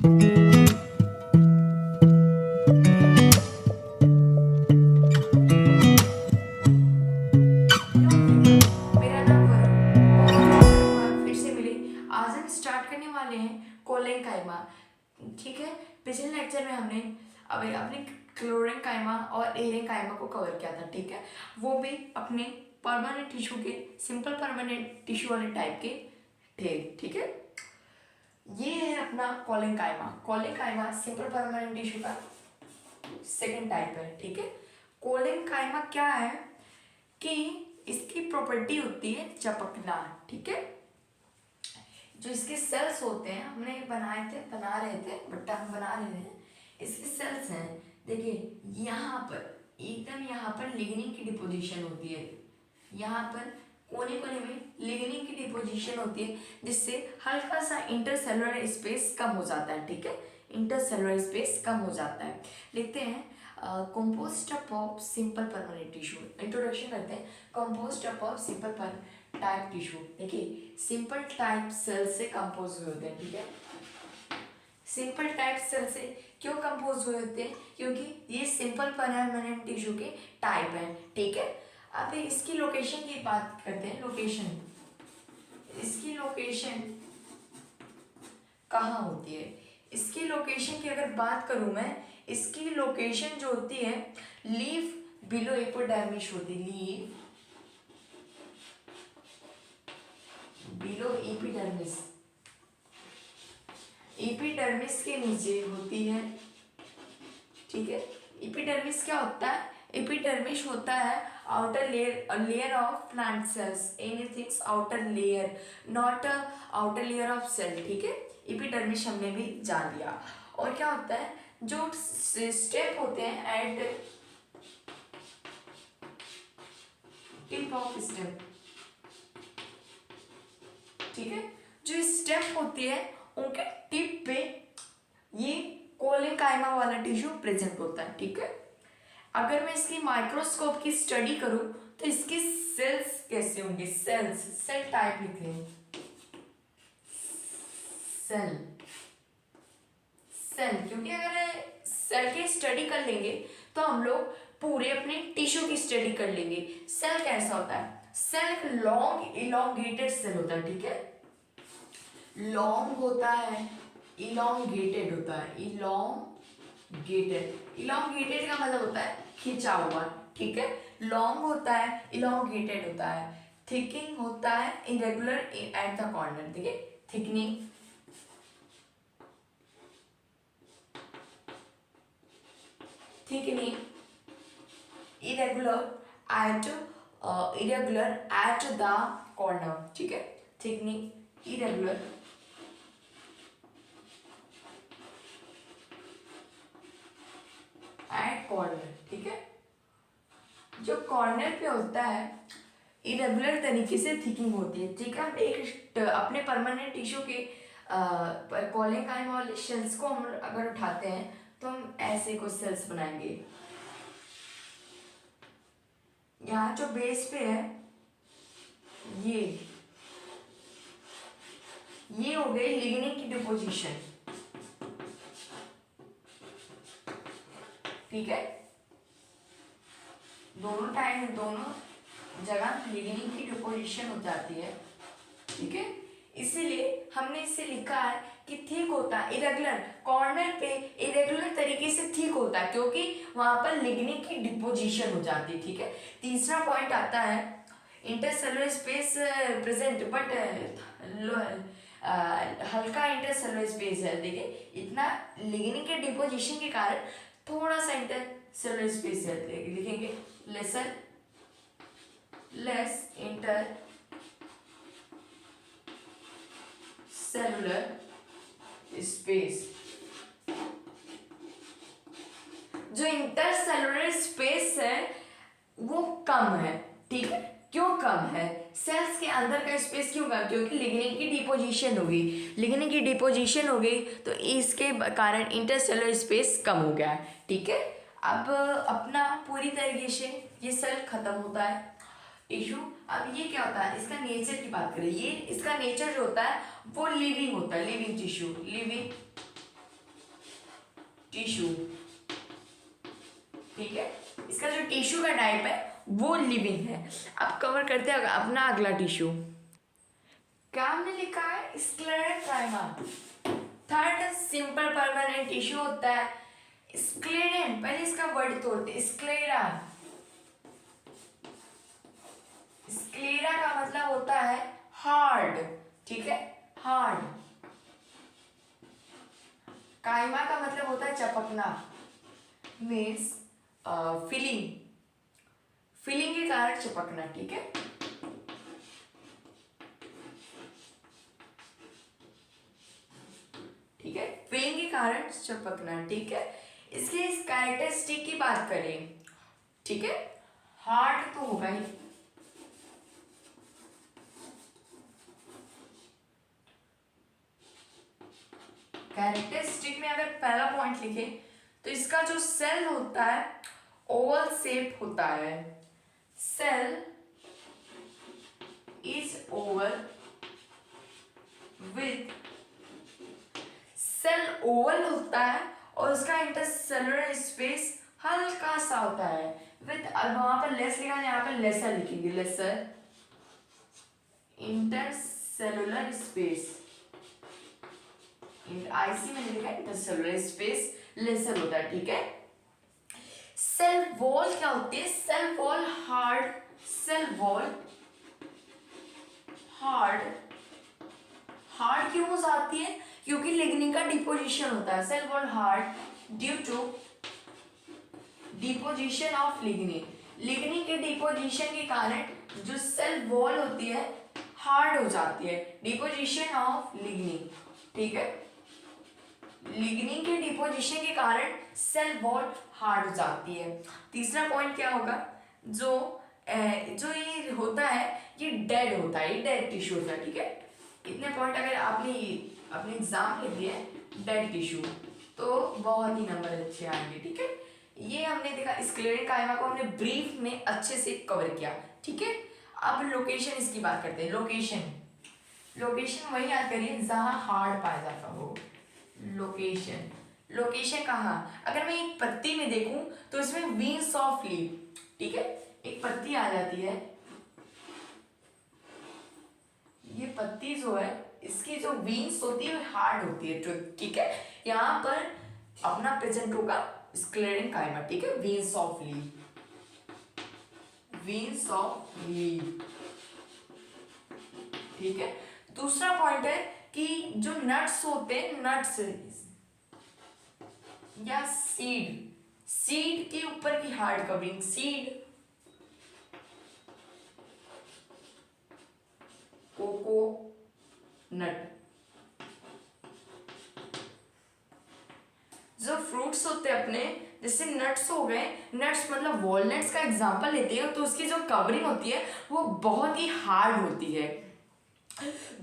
मेरा नाम वरुण और एक बार फिर से मिले। आज हम स्टार्ट करने वाले हैं कोलेन काइमा। ठीक है, पिछले लेक्चर में हमने अभी अपने क्लोरेन काइमा और एरेन काइमा को कवर किया था। ठीक है, वो भी अपने परमानेंट टिश्यू के सिंपल परमानेंट टिश्यू वाले टाइप के थे। ठीक है, ये है अपना कोलेन काइमा। कोलेन काइमा सिंपल परमानेंट टिश्यू का सेकेंड टाइप है। ठीक है, कोलेन काइमा क्या है कि इसकी प्रॉपर्टी होती है चपकना। ठीक है, जो इसके सेल्स होते हैं हमने बना रहे थे बट हम बना रहे हैं। इसके सेल्स हैं, देखिए यहाँ पर एकदम यहाँ पर लिग्निन की डिपोजिशन होती है। यहाँ पर कोने कोने में लिग्निन की डिपोजिशन होती है, जिससे हल्का सा इंटरसेलुलर स्पेस कम हो जाता है। ठीक है, इंटरसेलुलर स्पेस कम हो जाता है। लिखते हैं composed of simple permanent tissue। Introduction करते हैं। composed of simple type tissue. देखिए सिंपल टाइप सेल से कंपोज हुए होते हैं। ठीक है, सिंपल टाइप सेल से क्यों कंपोज हुए होते हैं? क्योंकि ये सिंपल परमानेंट टिश्यू के टाइप हैं। ठीक है, अब इसकी लोकेशन की बात करते हैं। लोकेशन, इसकी लोकेशन कहाँ होती है? इसकी लोकेशन की अगर बात करूं मैं, इसकी लोकेशन जो होती है लीफ बिलो एपिडर्मिस होती है। लीफ बिलो एपिडर्मिस, एपिडर्मिस के नीचे होती है। ठीक है, एपिडर्मिस क्या होता है? एपिडर्मिस होता है outer layer, layer of plant cells. Anything's outer layer, not outer layer of cell. ठीक है, एपिडर्मिस हमने भी जान लिया। और क्या होता है, जो स्टेप होते हैं एट टिप ऑफ स्टेप। ठीक है, जो स्टेप होती है उनके टिप पे ये कोलेन काइमा वाला टिश्यू प्रेजेंट होता है। ठीक है, अगर मैं इसकी माइक्रोस्कोप की स्टडी करूं तो इसके सेल्स कैसे होंगे? सेल्स, सेल टाइप लिख लें। सेल, सेल, क्योंकि अगर सेल की स्टडी कर लेंगे तो हम लोग पूरे अपने टिश्यू की स्टडी कर लेंगे। सेल कैसा होता है? सेल एक लॉन्ग इलोंगेटेड सेल होता है। ठीक है, लॉन्ग होता है, इलोंगेटेड होता है। इलोंगेटेड, इलोंगेटेड का मतलब होता है खिंचा हुआ। ठीक है, लॉन्ग होता है, इलोंगेटेड होता है। थिकिंग होता है, इरेगुलर एट द कॉर्नर। ठीक है, thickening, thickening, irregular at the corner. ठीक है, थिकनिंग, इरेगुलर एट कॉर्नर। ठीक है, जो कॉर्नर पे होता है इरेगुलर तरीके से थिकिंग होती है। ठीक है, हम एक अपने परमानेंट टिश्यू के कोलेन काइमा वाले सेल्स को हम अगर उठाते हैं तो हम ऐसे कुछ सेल्स बनाएंगे। यहाँ जो बेस पे है ये हो गई लिग्निन की डिपोजिशन। ठीक है, दोनों टाइम, दोनों जगह लिग्निन की डिपोजिशन हो जाती है। ठीक है, इसीलिए हमने इसे लिखा है कि थिक होता है, इरेगुलर, कॉर्नर पे इरेगुलर तरीके से थिक होता है क्योंकि वहां पर लिग्निन की डिपोजिशन हो जाती है। ठीक है, तीसरा पॉइंट आता है इंटरसेलुलर स्पेस प्रेजेंट बट हल्का इंटरसेलुलर स्पेस है। देखिए इतना लिग्निन के डिपोजिशन के कारण थोड़ा सा इंटरसेलुलर स्पेस है। लिखेंगे लेस इंटर सेलुलर स्पेस। जो इंटरसेलुलर स्पेस है वो कम है। ठीक है, क्यों कम है? सेल्स के अंदर का स्पेस क्यों कम? क्योंकि लिग्निन की डिपोजिशन हो गई। लिग्निन की डिपोजिशन हो गई तो इसके कारण इंटरसेलुलर स्पेस कम हो गया है। ठीक है, अब अपना पूरी तरीके से ये सेल खत्म होता है टिश्यू। अब ये क्या होता है, इसका नेचर की बात करें, ये इसका नेचर जो होता है वो लिविंग होता है, लिविंग टिश्यू, लिविंग टिश्यू, ठीक है। इसका जो टिश्यू का टाइप है वो लिविंग है। अब कवर करते हैं अपना अगला टिश्यू। क्या हमने लिखा है, sclerenchyma. Third simple permanent tissue होता है स्क्लेरेन। पहले इसका वर्ड तोड़ते हैं, स्क्लेरा। स्क्लेरा का मतलब होता है हार्ड, ठीक है, हार्ड। काइमा का मतलब होता है चपकना, मीन्स फिलिंग, फिलिंग के कारण चिपकना, ठीक है। ठीक है, फिलिंग के कारण चिपकना, ठीक है। इसके इस कैरेक्टरिस्टिक की बात करें, ठीक है, हार्ड तो होगा ही, कैरेक्टरिस्टिक में अगर पहला पॉइंट लिखे तो इसका जो सेल होता है ओवल शेप होता है। Cell is oval with, cell oval होता है और उसका इंटरसेलुलर स्पेस हल्का सा होता है विथ, अब वहां पर लेस लिखा है, यहाँ पर लेसर लिखेंगे, लेसर इंटरसेलुलर स्पेस, आईसी में लिखा है इंटरसेलुलर स्पेस लेसर होता है, ठीक है। सेल वॉल क्या होती है, cell wall hard, cell wall hard, hard क्यों हो जाती है, क्योंकि लिग्निन का डिपोजिशन होता है। Cell wall hard due to deposition of lignin, lignin के डिपोजिशन के कारण जो सेल वॉल होती है हार्ड हो जाती है, डिपोजिशन ऑफ लिग्निन, ठीक है। लिग्निन के डिपोजिशन के कारण सेल वॉल हार्ड हो जाती है। तीसरा पॉइंट क्या होगा, जो ये होता है ये डेड होता है, ये डेड टिश्यू होता है, ठीक है। इतने पॉइंट अगर आपने अपने एग्जाम के दिए डेड टिश्यू तो बहुत ही नंबर अच्छे आएंगे, ठीक है। ये हमने देखा स्क्लेरेंकाइमा को हमने ब्रीफ में अच्छे से कवर किया, ठीक है। अब लोकेशन इसकी बात करते हैं। लोकेशन, लोकेशन वही याद करिए जहां हार्ड पाया जाता हो। लोकेशन, लोकेशन कहाँ, अगर मैं एक पत्ती में देखूं तो इसमें वीन्स ऑफ लीफ, ठीक है, एक पत्ती आ जाती है, ये पत्ती जो है इसकी जो वीन्स होती है हार्ड होती है, ठीक है। यहाँ पर अपना प्रेजेंट होगा स्क्लेरेंकाइमा, ठीक है, veins of leaf, veins of leaf, ठीक है। दूसरा पॉइंट है कि जो नट्स होते हैं, नट्स या सीड, सीड के ऊपर की हार्ड कवरिंग, सीड, कोको नट, जो फ्रूट्स होते हैं अपने, जैसे नट्स हो गए, नट्स मतलब वॉलनट्स का एग्जांपल लेते हैं तो उसकी जो कवरिंग होती है वो बहुत ही हार्ड होती है।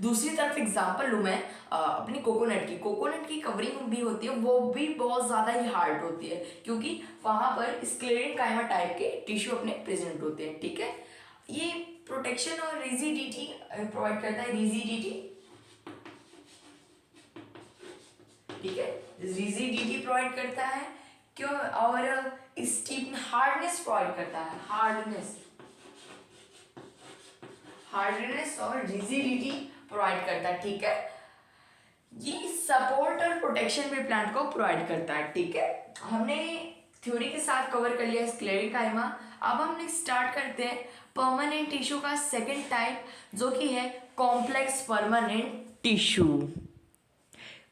दूसरी तरफ एग्जांपल लूँ मैं अपनी कोकोनट की, कोकोनट की कवरिंग भी होती है वो भी बहुत ज़्यादा ही हार्ड होती है क्योंकि वहाँ पर स्क्लेरेंकाइमा टाइप के टिश्यू अपने प्रेजेंट होते हैं, ठीक है। ये प्रोटेक्शन और रिजिडिटी प्रोवाइड करता है, रिजिडिटी, ठीक है, रिजिडिटी प्रोवाइड करता है क्यों, और स्टीफ हार्डनेस प्रोवाइड करता है, हार्डनेस, हार्डनेस और रिजिडिटी प्रोवाइड करता है, ठीक है। ये सपोर्ट और प्रोटेक्शन भी प्लांट को प्रोवाइड करता है, ठीक है। हमने थ्योरी के साथ कवर कर लिया स्क्लेरेंकाइमा। अब हम स्टार्ट करते हैं परमानेंट टिश्यू का सेकंड टाइप जो कि है complex permanent tissue.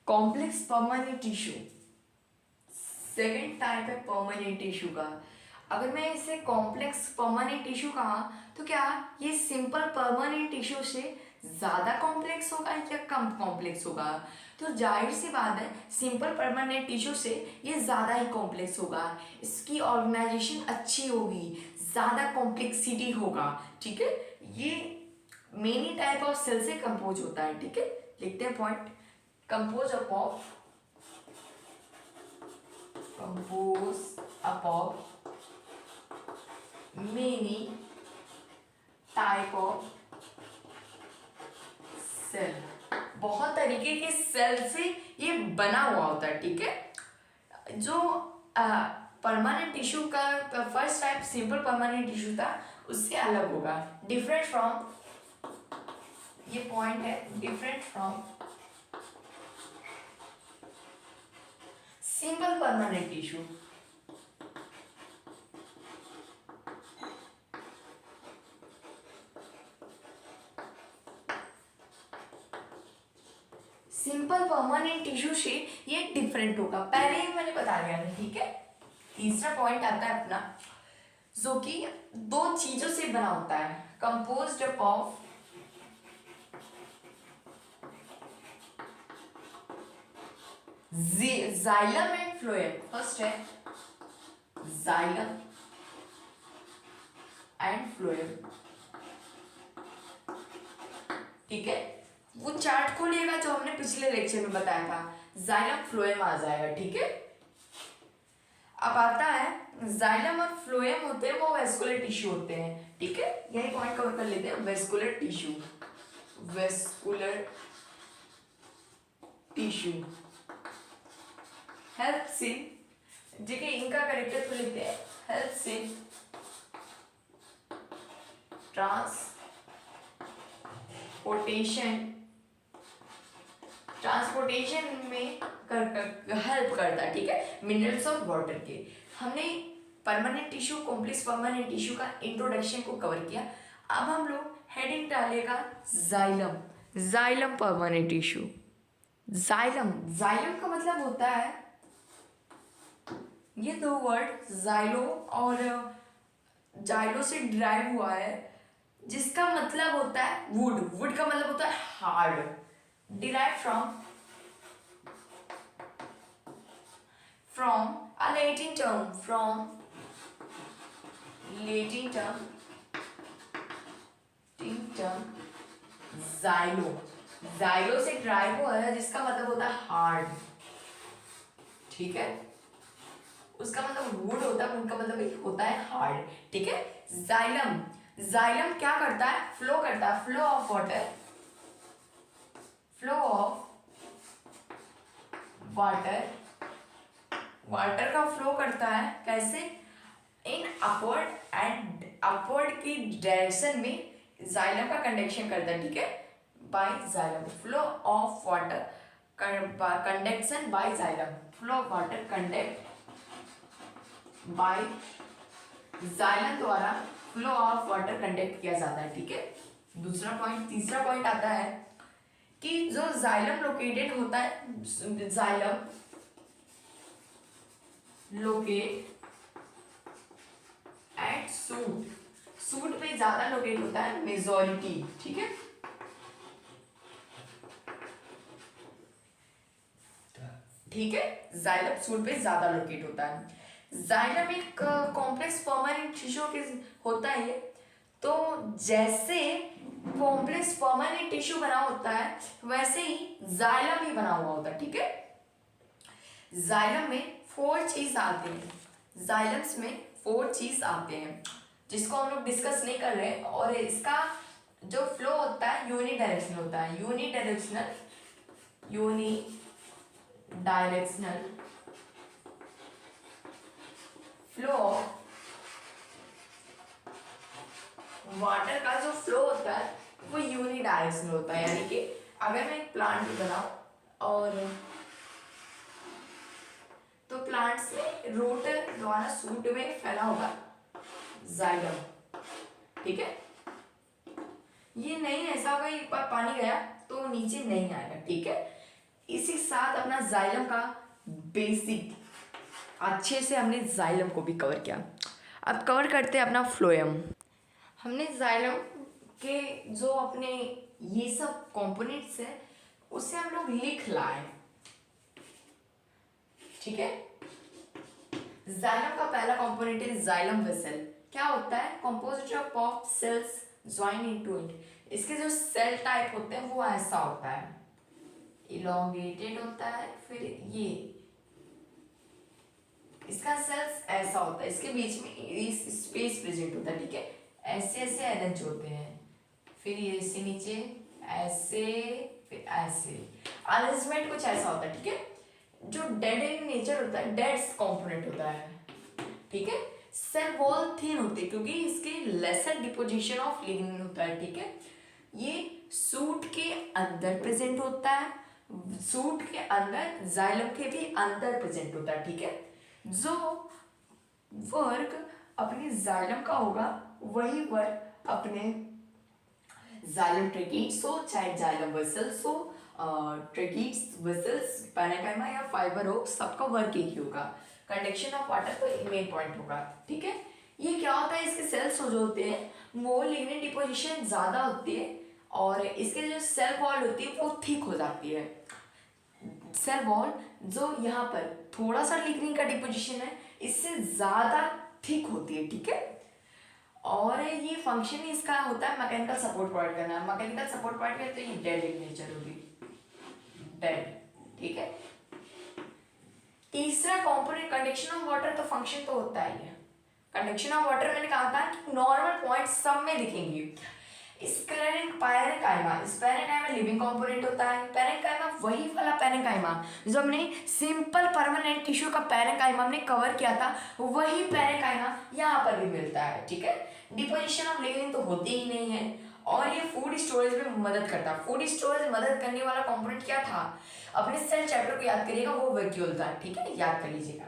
Complex permanent tissue second type है परमानेंट टिश्यू का। अगर मैं इसे कॉम्प्लेक्स परमानेंट टिश्यू कहा तो क्या ये सिंपल परमानेंट टिश्यू से ज़्यादा कॉम्प्लेक्स होगा या कम कॉम्प्लेक्स होगा, तो जाहिर सी बात है सिंपल परमानेंट टिश्यू से ये ज़्यादा ही कॉम्प्लेक्स होगा, इसकी ऑर्गेनाइजेशन अच्छी होगी, ज़्यादा कॉम्प्लेक्सिटी होगा, ठीक है। ये मेनी टाइप ऑफ सेल से कंपोज होता है, ठीक है। लिखते हैं पॉइंट, कंपोज अपॉफ many type of सेल, बहुत तरीके के सेल से ये बना हुआ होता है, ठीक है। जो परमानेंट टिश्यू का first type simple permanent tissue था उससे अलग होगा, डिफरेंट फ्रॉम, ये पॉइंट है, different from simple permanent tissue. Simple permanent tissue से ये डिफरेंट होगा, पहले ही मैंने बता दिया था, ठीक है। तीसरा पॉइंट आता है अपना, जो कि दो चीजों से बना होता है, composed of xylem and phloem. First है जाइलम एंड फ्लोएम, ठीक है। वो चार्ट खोलिएगा जो हमने पिछले लेक्चर में बताया था, जाइलम फ्लोएम आ जाएगा, ठीक है। अब आता है जाइलम और फ्लोएम होते हैं वो वेस्कुलर टिश्यू होते हैं, ठीक है। यही पॉइंट कवर कर लेते हैं, vascular tissue, vascular tissue helps in, ठीक है, इनका करेक्टर तो लिखते हैं, हेल्प्स इन ट्रांसपोर्टेशन में हेल्प करता है, ठीक है, मिनरल्स और वाटर के। हमने permanent tissue, complex permanent tissue का इंट्रोडक्शन को कवर किया। अब हम लोग हेडिंग डालेगा xylem, xylem permanent tissue. Xylem, xylem का मतलब होता है, ये दो वर्ड जाइलो और जाइलो से डिराइव हुआ है, जिसका मतलब होता है वुड, वुड का मतलब होता है hard, derive from a Latin term, from Latin term xylo, xylo से ड्राइव हुआ है जिसका मतलब होता है हार्ड, ठीक है। उसका मतलब वुड होता है, उनका मतलब होता है हार्ड, ठीक है। जाइलम, जाइलम क्या करता है, फ्लो करता है, flow of water, flow of water, water का फ्लो करता है कैसे, इन अपवर्ड एंड अपवर्ड की डायरेक्शन में जाइलम का कंडक्शन करता है, ठीक है, by xylem, flow of water conduction by xylem, flow of water conduct by xylem द्वारा फ्लो ऑफ वाटर कंडक्ट किया जाता है, ठीक है। दूसरा पॉइंट, तीसरा पॉइंट आता है कि जो जाइलम लोकेटेड होता है, xylem locate at shoot, shoot पे ज्यादा लोकेट होता है, मेजॉरिटी, ठीक है। ठीक है, जाइलम सूट पे ज्यादा लोकेट होता है। जाइलम एक कॉम्प्लेक्स परमानेंट टिश्यू होता है ये, तो जैसे कॉम्प्लेक्स परमानेंट टिश्यू बना होता है वैसे ही जाइलम भी बना हुआ होता है, ठीक है। जाइलम में 4 चीज आते हैं, जाइलम्स में 4 चीज आते हैं जिसको हम लोग डिस्कस नहीं कर रहे, और इसका जो फ्लो होता है यूनिडायरेक्शनल होता है, यूनिडायरेक्शनल फ्लो ऑफ वाटर का जो फ्लो होता है वो यूनिडायरेक्शनल होता है, यानी कि अगर मैं एक प्लांट बनाऊं और तो प्लांट्स में रूट द्वारा सूट में फैला होगा जाइलम, ठीक है। ये नहीं ऐसा होगा एक बार पानी गया तो नीचे नहीं आएगा, ठीक है। इसी साथ अपना जाइलम का बेसिक अच्छे से हमने जाइलम को भी कवर किया। अब कवर करते हैं अपना फ्लोएम। हमने जाइलम के जो अपने ये सब कंपोनेंट्स है उसे हम लोग लिख लाए, ठीक है। जाइलम का पहला कंपोनेंट है जाइलम वेसल। क्या होता है, composite of cells join into it. इसके जो सेल टाइप होते हैं वो ऐसा होता है, इलोंगेटेड होता है, फिर ये इसका सेल्स ऐसा होता है, इसके बीच में स्पेस प्रेजेंट होता है, ठीक है। ऐसे ऐसे अरेंज होते हैं, फिर ये ऐसे नीचे ऐसे, फिर ऐसे अरेंजमेंट कुछ ऐसा होता है, ठीक है। जो डेड इन नेचर होता है, डेड कंपोनेंट होता है, ठीक है। सेल वॉल थिन होती है क्योंकि इसके लेसर डिपोजिशन ऑफ लिग्निन होता है, ठीक है। ये सूट के अंदर प्रेजेंट होता है, सूट के अंदर, जाइलम के भी अंदर प्रेजेंट होता है, ठीक है। जो वर्क अपने जाइलम का होगा वही वर्क अपने जाइलम ट्रेकीट्स हो, चाहे जाइलम वेसल्स हो, ट्रेकीट्स, वेसल्स, पैरेन्काइमा या फाइबर हो, सबका वर्क एक ही होगा। कंडक्शन ऑफ वाटर तो मेन पॉइंट होगा, ठीक है। ये क्या होता है, इसके सेल्स जो होते हैं वो लिग्निन डिपोजिशन ज्यादा होती है और इसके जो सेल वॉल होती है वो थिक हो जाती है। सेल वॉल जो यहाँ पर थोड़ा सा लिग्निन का डिपोजिशन है, इससे ज्यादा थिक होती है, ठीक है। और ये फंक्शन इसका होता है मैकेनिकल सपोर्ट प्रोवाइड करना। मैकेनिकल सपोर्ट प्रोवाइड करते तो ये डेड इन नेचर होगी, डेड, ठीक है। तीसरा कंपोनेंट कंडक्शन ऑफ वाटर, तो फंक्शन तो होता ही है। कंडक्शन ऑफ वाटर मैंने कहा था कि नॉर्मल पॉइंट सब में दिखेंगे। पैरेन्काइमा, इस पैरेन्काइमा लिविंग कंपोनेंट होता है। पैरेन्काइमा वही वाला पैरेन्काइमा जो हमने सिंपल परमानेंट टिश्यू का पैरेन्काइमा हमने कवर किया था, वही पैरेन्काइमा यहाँ पर भी मिलता है, ठीक है। डिपोजिशन ऑफ लिग्निन तो होती ही नहीं है और ये फूड स्टोरेज में मदद करता है। फूड स्टोरेज मदद करने वाला कंपोनेंट क्या था, अपने सेल चैप्टर को याद करिएगा, वो वैक्यूल था, ठीक है, याद कर लीजिएगा।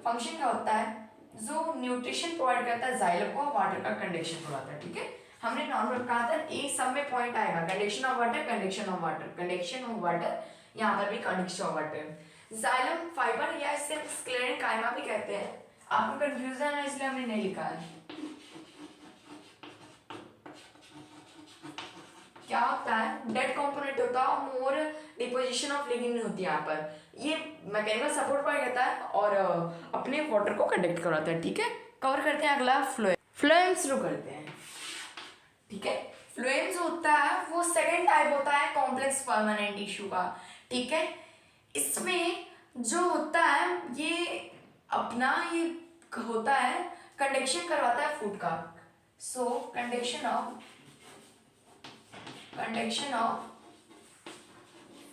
फंक्शन क्या होता है, जो न्यूट्रिशन प्रोवाइड करता है जाइलम को, वाटर का कंडक्शन करवाता है, ठीक है। हमने नॉर्मल कहा था एक सब में पॉइंट आएगा, conduction of water, conduction of water, conduction of water, यहाँ पर भी conduction of water. Xylem fibre या इसे स्क्लेरेन्काइमा भी कहते हैं। आपको कंफ्यूजन है इसलिए हमने नहीं लिखा है। क्या होता है, डेड कंपोनेंट होता है और मोर डिपोजिशन ऑफ लिग्निन होती है यहाँ पर। ये मैकेनिकल सपोर्ट प्रोवाइड करता है और अपने वाटर को कंडक्ट करवाता है, ठीक है। कवर करते हैं अगला फ्लोएम। फ्लोएम शुरू करते हैं, ठीक है। फ्लोएम जो होता है वो सेकेंड टाइप होता है कॉम्प्लेक्स परमानेंट टिश्यू का, ठीक है। इसमें जो होता है ये अपना ये होता है कंडक्शन करवाता है फूड का। सो कंडक्शन ऑफ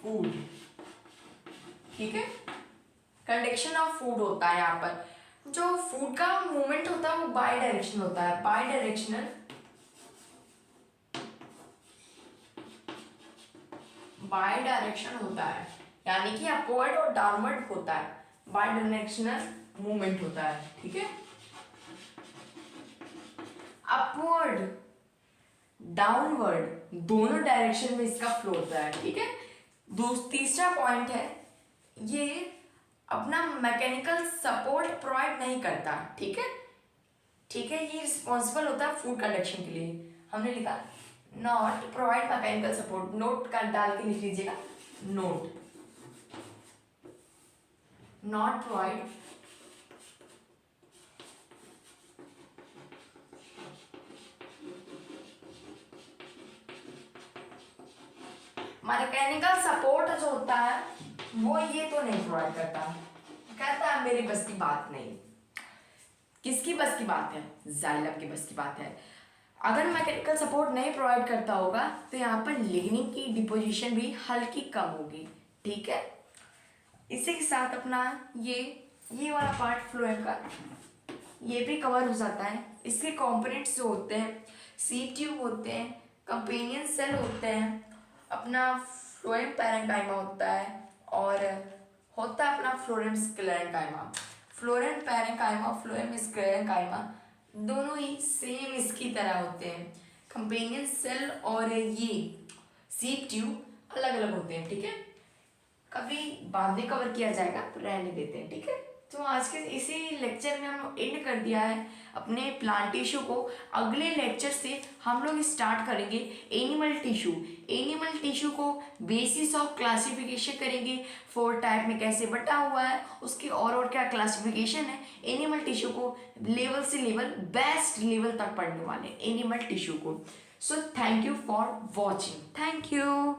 फूड, ठीक है। कंडक्शन ऑफ फूड होता है यहाँ पर। जो फूड का मूवमेंट होता है वो बाई डायरेक्शन होता है, बाई डायरेक्शन होता है, यानी कि अपवर्ड और डाउनवर्ड होता है, बाई डायरेक्शनल मूवमेंट होता है, ठीक है। अपवर्ड, डाउनवर्ड दोनों डायरेक्शन में इसका फ्लो होता है, ठीक है। तीसरा पॉइंट है, ये अपना मैकेनिकल सपोर्ट प्रोवाइड नहीं करता, ठीक है, ठीक है। ये रिस्पॉन्सिबल होता है फूड कंडक्शन के लिए। हमने लिखा not provide mechanical support, note का डाल के लिख लीजिएगा, note not provide mechanical support जो होता है वो ये तो नहीं प्रोवाइड करता, कहता है मेरी बस की बात नहीं। किसकी बस की बात है, जाइलम की बस की बात है। अगर मैकेनिकल सपोर्ट नहीं प्रोवाइड करता होगा तो यहाँ पर लिग्निन की डिपोजिशन भी हल्की कम होगी, ठीक है। इसी के साथ अपना ये वाला पार्ट फ्लोएम का ये भी कवर हो जाता है। इसके कंपोनेंट्स जो होते हैं, सीड ट्यूब होते हैं, कंपेनियन सेल होते हैं, अपना फ्लोएम पैरेन्काइमा होता है और होता है अपना phloem sclerenchyma. Phloem parenchyma, phloem sclerenchyma दोनों ही सेम इसकी तरह होते हैं। कंपेनियन सेल और ये सीड ट्यूब अलग अलग होते हैं, ठीक है। कभी बाद में कवर किया जाएगा तो रहने देते हैं, ठीक है। तो आज के इसी लेक्चर में हम लोग एंड कर दिया है अपने प्लांट टिश्यू को। अगले लेक्चर से हम लोग स्टार्ट करेंगे एनिमल टिश्यू। एनिमल टिश्यू को बेसिस ऑफ क्लासिफिकेशन करेंगे, 4 टाइप में कैसे बटा हुआ है, उसकी और क्या क्लासिफिकेशन है। एनिमल टिश्यू को लेवल से लेवल, बेस्ट लेवल तक पढ़ने वाले एनिमल टिश्यू को। So thank you for watching, thank you.